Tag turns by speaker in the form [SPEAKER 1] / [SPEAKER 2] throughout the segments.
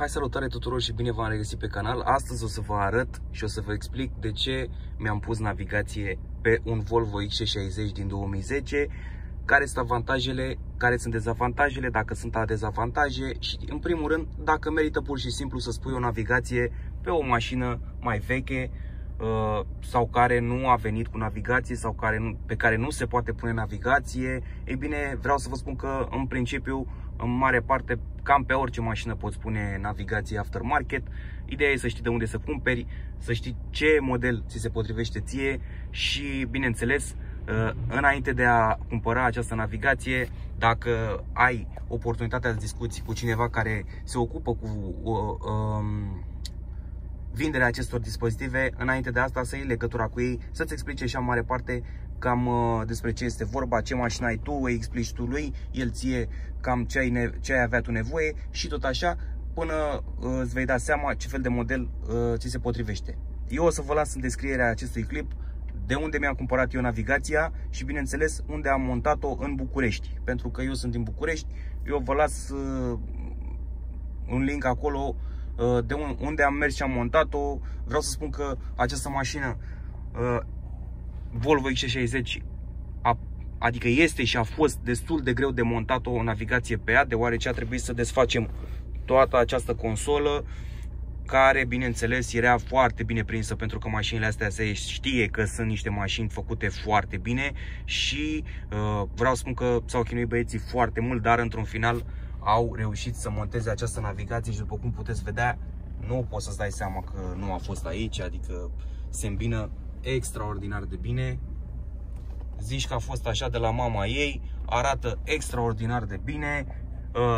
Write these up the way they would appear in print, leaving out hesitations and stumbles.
[SPEAKER 1] Hai, salutare tuturor și bine v-am regăsit pe canal. Astăzi o să vă arăt și o să vă explic de ce mi-am pus navigație pe un Volvo XC60 din 2010, care sunt avantajele, care sunt dezavantajele, dacă sunt dezavantaje și, în primul rând, dacă merită pur și simplu să spui o navigație pe o mașină mai veche sau care nu a venit cu navigație sau pe care nu se poate pune navigație. Ei bine, vreau să vă spun că, în principiu, în mare parte, cam pe orice mașină poți pune navigație aftermarket. Ideea e să știi de unde să cumperi, să știi ce model ți se potrivește ție și, bineînțeles, înainte de a cumpăra această navigație, dacă ai oportunitatea să discuți cu cineva care se ocupă cu vinderea acestor dispozitive, înainte de asta să iei legătura cu ei, să-ți explice și în mare parte cam despre ce este vorba, ce mașină ai tu, îi explici tu lui, el ție cam ce ai avea tu nevoie și tot așa până îți vei da seama ce fel de model ți se potrivește. Eu o să vă las în descrierea acestui clip de unde mi-am cumpărat eu navigația și, bineînțeles, unde am montat-o în București. Pentru că eu sunt din București, eu vă las un link acolo de unde am mers și am montat-o. Vreau să spun că această mașină Volvo XC60 adică este și a fost destul de greu de montat o navigație pe ea, deoarece a trebuit să desfacem toată această consolă, care, bineînțeles, era foarte bine prinsă, pentru că mașinile astea se știe că sunt niște mașini făcute foarte bine și vreau să spun că s-au chinuit băieții foarte mult, dar într-un final au reușit să monteze această navigație și, după cum puteți vedea, nu poți să-ți dai seama că nu a fost aici, adică se îmbină extraordinar de bine. Zici că a fost așa de la mama ei, arată extraordinar de bine.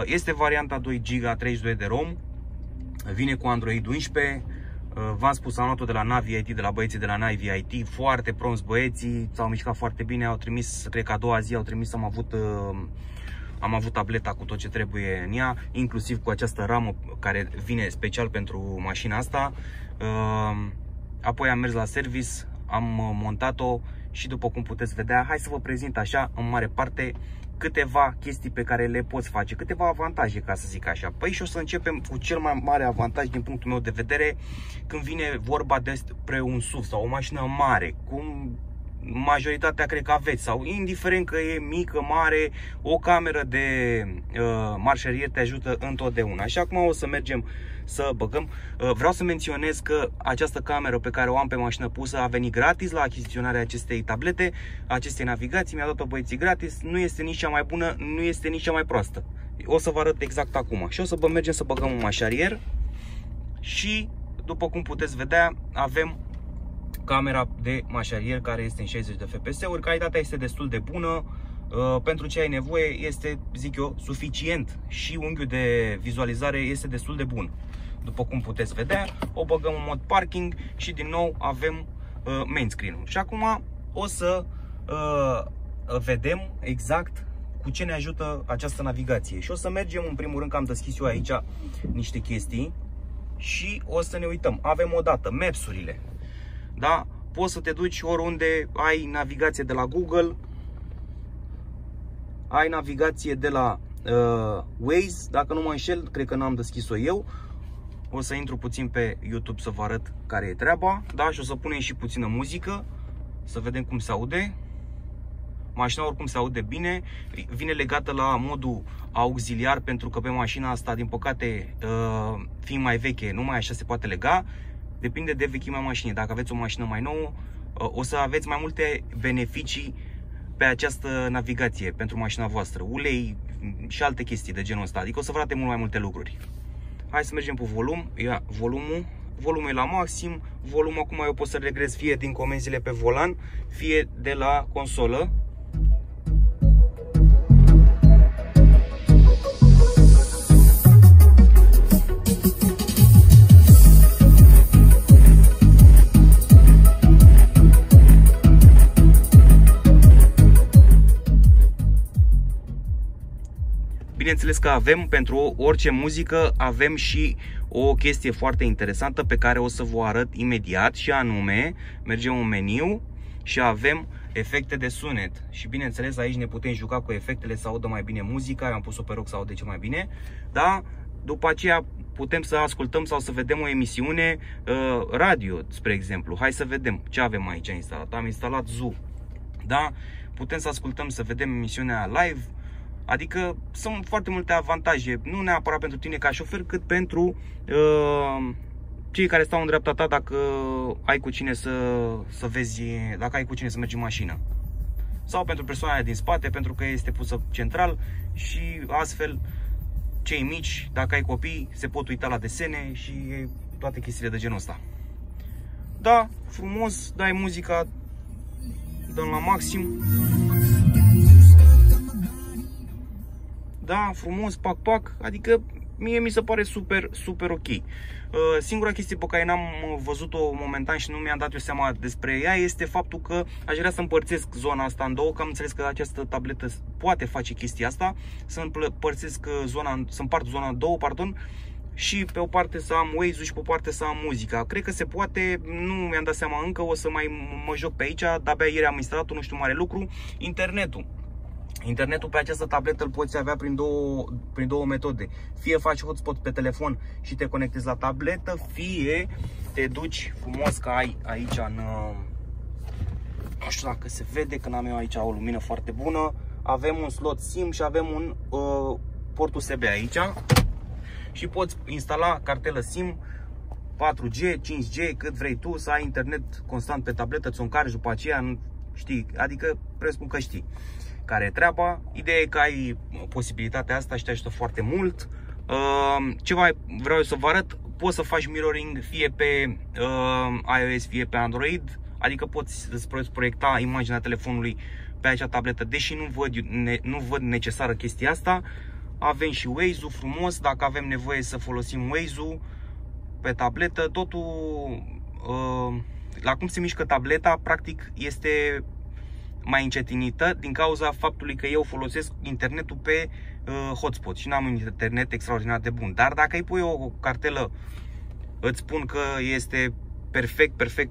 [SPEAKER 1] Este varianta 2 GB 32 de ROM, vine cu Android 11. V-am spus, am luat-o de la Navi IT, de la băieții de la Navi IT, foarte prompt băieții, s-au mișcat foarte bine, au trimis, cred că a doua zi au trimis, am avut tableta cu tot ce trebuie în ea, inclusiv cu această ramă care vine special pentru mașina asta. Apoi am mers la service, am montat-o și, după cum puteți vedea, hai să vă prezint așa, în mare parte, câteva chestii pe care le poți face, câteva avantaje, ca să zic așa. Păi și o să începem cu cel mai mare avantaj din punctul meu de vedere, când vine vorba despre un SUV sau o mașină mare, cum majoritatea cred că aveți, sau indiferent că e mică, mare, o cameră de marșarier te ajută întotdeauna. Așa, acum o să mergem să băgăm. Vreau să menționez că această cameră pe care o am pe mașină pusă a venit gratis la achiziționarea acestei tablete, acestei navigații, mi-a dat-o băieții gratis. Nu este nici cea mai bună, nu este nici cea mai proastă. O să vă arăt exact acum. Și o să mergem să băgăm un marșarier și, după cum puteți vedea, avem camera de marșarier care este în 60 de fps-uri. Calitatea este destul de bună. Pentru ce ai nevoie este, zic eu, suficient și unghiul de vizualizare este destul de bun. După cum puteți vedea, o băgăm în mod parking și din nou avem main screen-ul. Și acum o să vedem exact cu ce ne ajută această navigație. Și o să mergem, în primul rând, că am deschis eu aici niște chestii și o să ne uităm. Avem odată Maps-urile. Da? Poți să te duci oriunde, ai navigație de la Google, ai navigație de la Waze, dacă nu mă înșel, cred că n-am deschis-o eu. O să intru puțin pe YouTube să vă arăt care e treaba, da? Și o să punem și puțină muzică, să vedem cum se aude. Mașina oricum se aude bine, vine legată la modul auxiliar, pentru că pe mașina asta, din păcate, fiind mai veche, numai așa se poate lega. Depinde de vechimea mașinii. Dacă aveți o mașină mai nouă, o să aveți mai multe beneficii pe această navigație pentru mașina voastră, ulei și alte chestii de genul ăsta. Adică o să vă arate mult mai multe lucruri. Hai să mergem pe volum. Ia volumul e la maxim. Volumul acum eu pot să regrez fie din comenzile pe volan, fie de la consolă. Bineînțeles că avem, pentru orice muzică, avem și o chestie foarte interesantă pe care o să vă arăt imediat, și anume, mergem în meniu și avem efecte de sunet. Și bineînțeles aici ne putem juca cu efectele să audă mai bine muzica. Eu am pus-o pe rog să aude ce mai bine. Da? După aceea putem să ascultăm sau să vedem o emisiune radio, spre exemplu. Hai să vedem ce avem aici instalat. Am instalat Zoo. Da? Putem să ascultăm, să vedem emisiunea live. Adică sunt foarte multe avantaje, nu neapărat pentru tine ca șofer, cât pentru cei care stau în dreapta ta dacă ai cu cine să vezi, dacă ai cu cine să mergi în mașină. Sau pentru persoana din spate, pentru că este pusă central și astfel cei mici, dacă ai copii, se pot uita la desene și toate chestiile de genul ăsta. Da, frumos, dai muzica, dăm la maxim. Da, frumos, pac, adică mie mi se pare super ok. Singura chestie pe care n-am văzut-o momentan și nu mi-am dat eu seama despre ea este faptul că aș vrea să împărțesc zona asta în două, că am înțeles că această tabletă poate face chestia asta, să împart zona în două, pardon, și pe o parte să am Waze-ul și pe o parte să am muzica. Cred că se poate, nu mi-am dat seama încă, o să mai mă joc pe aici, de-abia ieri am instalat-o, nu știu mare lucru. Internetul pe această tabletă îl poți avea prin două metode. Fie faci hotspot pe telefon și te conectezi la tabletă, fie te duci frumos, că ai aici nu știu dacă se vede, că n-am eu aici o lumină foarte bună. Avem un slot SIM și avem un port USB aici. Și poți instala cartelă SIM 4G, 5G, cât vrei tu, să ai internet constant pe tabletă, ți-o încarci după aceea, știi, adică presupun că știi care e treaba. Ideea e că ai posibilitatea asta și te ajută foarte mult. Ce mai vreau să vă arăt, poți să faci mirroring fie pe iOS, fie pe Android, adică poți proiecta imaginea telefonului pe acea tabletă, deși nu văd necesară chestia asta. Avem și Waze-ul frumos, dacă avem nevoie să folosim Waze-ul pe tabletă, totul la cum se mișcă tableta, practic este mai încetinită din cauza faptului că eu folosesc internetul pe hotspot și n-am un internet extraordinar de bun. Dar dacă îi pui o cartelă, îți spun că este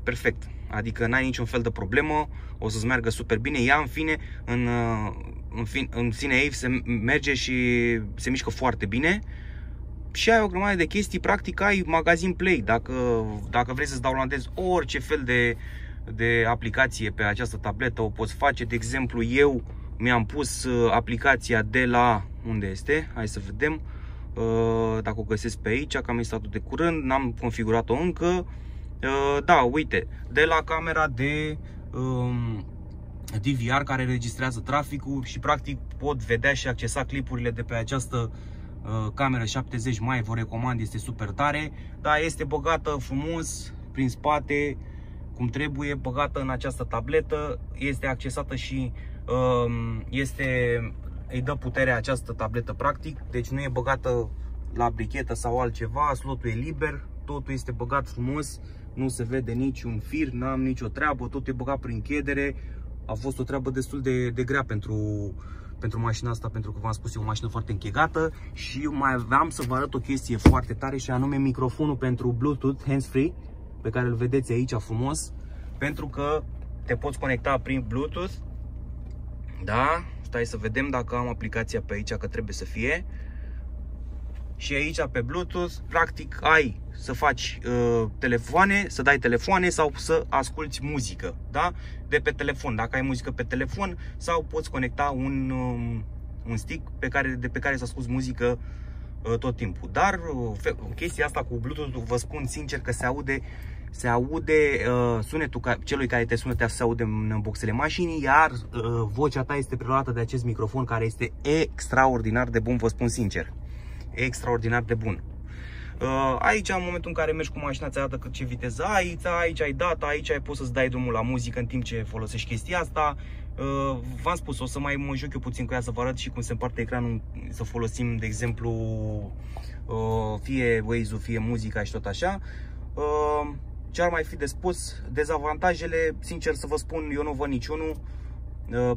[SPEAKER 1] perfect. Adică n-ai niciun fel de problemă, o să-ți meargă super bine. Ea, în fine, în sine ei se merge și se mișcă foarte bine. Și ai o grămadă de chestii, practic ai magazin Play. Dacă vrei să-ți downloadezi orice fel de aplicație pe această tabletă, o poți face. De exemplu, eu mi-am pus aplicația de la... Unde este? Hai să vedem. Dacă o găsesc pe aici, că am instalat-o de curând, n-am configurat-o încă. Da, uite, de la camera de DVR care registrează traficul și practic pot vedea și accesa clipurile de pe această cameră 70. Mai vă recomand, este super tare. Da, este băgată frumos prin spate, cum trebuie, băgată în această tabletă, este accesată și îi dă puterea această tabletă practic, deci nu e băgată la brichetă sau altceva, slotul e liber, totul este băgat frumos, nu se vede niciun fir, n-am nicio treabă, totul e băgat prin închidere. A fost o treabă destul de grea pentru mașina asta, pentru că v-am spus, e o mașină foarte închegată. Și mai aveam să vă arăt o chestie foarte tare, și anume microfonul pentru Bluetooth hands-free, pe care îl vedeți aici frumos, pentru că te poți conecta prin Bluetooth. Da, stai să vedem dacă am aplicația pe aici, că trebuie să fie. Și aici pe Bluetooth, practic ai să faci telefoane, să dai telefoane sau să asculti muzică, da? De pe telefon, dacă ai muzică pe telefon, sau poți conecta un stick de pe care să asculti muzică tot timpul. Dar chestia asta cu Bluetooth, vă spun sincer că se aude sunetul celui care te sună, se aude în boxele mașinii, iar vocea ta este preluată de acest microfon care este extraordinar de bun, vă spun sincer. Extraordinar de bun. Aici, în momentul în care mergi cu mașina, ți arată ce viteză ai, aici ai data, aici poți să-ți dai drumul la muzică în timp ce folosești chestia asta. V-am spus, o să mai mă joc eu puțin cu ea să vă arăt și cum se împarte ecranul, să folosim, de exemplu, fie Waze-ul, fie muzica și tot așa. Ce ar mai fi de spus? Dezavantajele, sincer să vă spun, eu nu văd niciunul.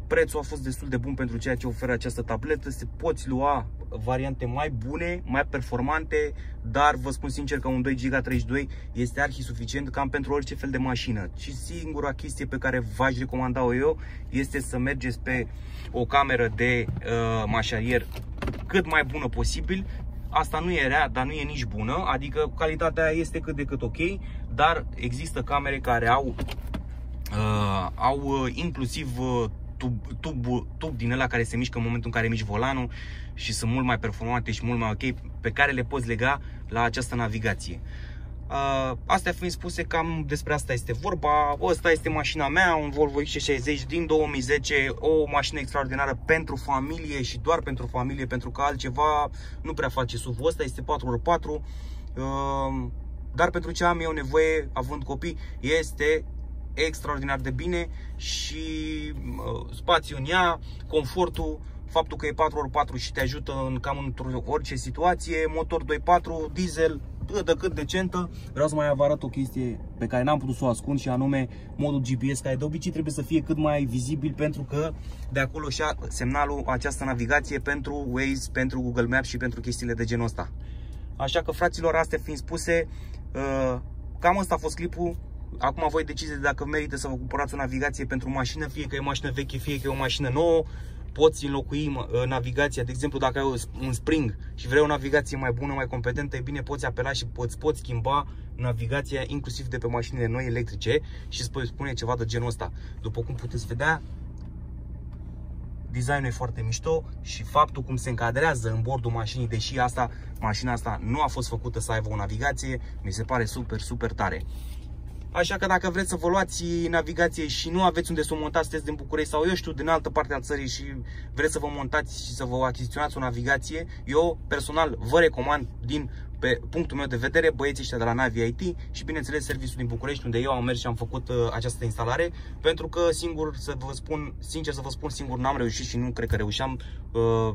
[SPEAKER 1] Prețul a fost destul de bun pentru ceea ce oferă această tabletă. Se poți lua variante mai bune, mai performante, dar vă spun sincer că un 2Go32 este arhi suficient cam pentru orice fel de mașină. Și singura chestie pe care v-aș recomanda eu este să mergeți pe o cameră de mașarier cât mai bună posibil. asta nu e rea, dar nu e nici bună, adică calitatea este cât de cât ok, dar există camere care au inclusiv tub din ăla care se mișcă în momentul în care miști volanul și sunt mult mai performante și mult mai ok, pe care le poți lega la această navigație. Astea fiind spuse, cam despre asta este vorba. Asta este mașina mea, un Volvo XC60 din 2010, o mașină extraordinară pentru familie și doar pentru familie, pentru că altceva nu prea face SUV-ul ăsta. Este 4x4, dar pentru ce am eu nevoie, având copii, este extraordinar de bine și spațiu în ea, confortul, faptul că e 4x4 și te ajută în cam orice situație, motor 2.4, diesel, de cât decentă. Vreau să mai vă arăt o chestie pe care n-am putut să o ascund și anume modul GPS, care de obicei trebuie să fie cât mai vizibil, pentru că de acolo și semnalul această navigație pentru Waze, pentru Google Maps și pentru chestiile de genul ăsta. Așa că, fraților, astea fiind spuse, cam ăsta a fost clipul. Acum voi decideți dacă merită să vă cumpărați o navigație pentru mașină, fie că e o mașină veche, fie că e o mașină nouă. Poți înlocui navigația, de exemplu, dacă ai un Spring și vrei o navigație mai bună, mai competentă, e bine, poți apela și poți schimba navigația inclusiv de pe mașinile noi electrice și îți poți spune ceva de genul ăsta. După cum puteți vedea, designul e foarte mișto și faptul cum se încadrează în bordul mașinii, deși mașina asta nu a fost făcută să aibă o navigație, mi se pare super, super tare. Așa că dacă vreți să vă luați navigație și nu aveți unde să o montați, sunteți din București sau eu știu, din altă parte a țării și vreți să vă montați și să vă achiziționați o navigație, eu personal vă recomand pe punctul meu de vedere băieții ăștia de la Navi IT și bineînțeles serviciul din București, unde eu am mers și am făcut această instalare, pentru că sincer să vă spun, singur n-am reușit și nu cred că reușeam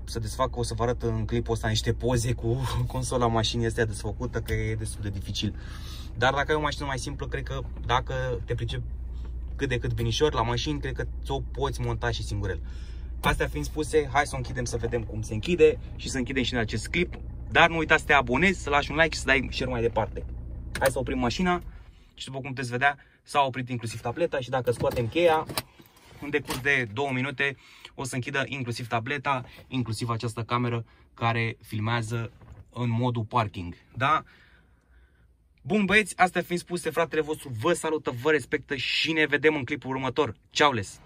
[SPEAKER 1] să desfac. O să vă arăt în clipul ăsta niște poze cu consola mașinii astea desfăcută, că e destul de dificil. Dar dacă ai o mașină mai simplă, cred că dacă te pricepi cât de cât binișor la mașini, cred că ți-o poți monta și singurel. Astea fiind spuse, hai să o închidem să vedem cum se închide și să închidem și în acest clip. Dar nu uitați să te abonezi, să lași un like și să dai share mai departe. Hai să oprim mașina și după cum puteți vedea, s-a oprit inclusiv tableta și dacă scoatem cheia, în decurs de 2 minute o să închidă inclusiv tableta, inclusiv această cameră care filmează în modul parking. Da? Bun, băieți, astea fiind spuse, fratele vostru vă salută, vă respectă și ne vedem în clipul următor. Ceau les!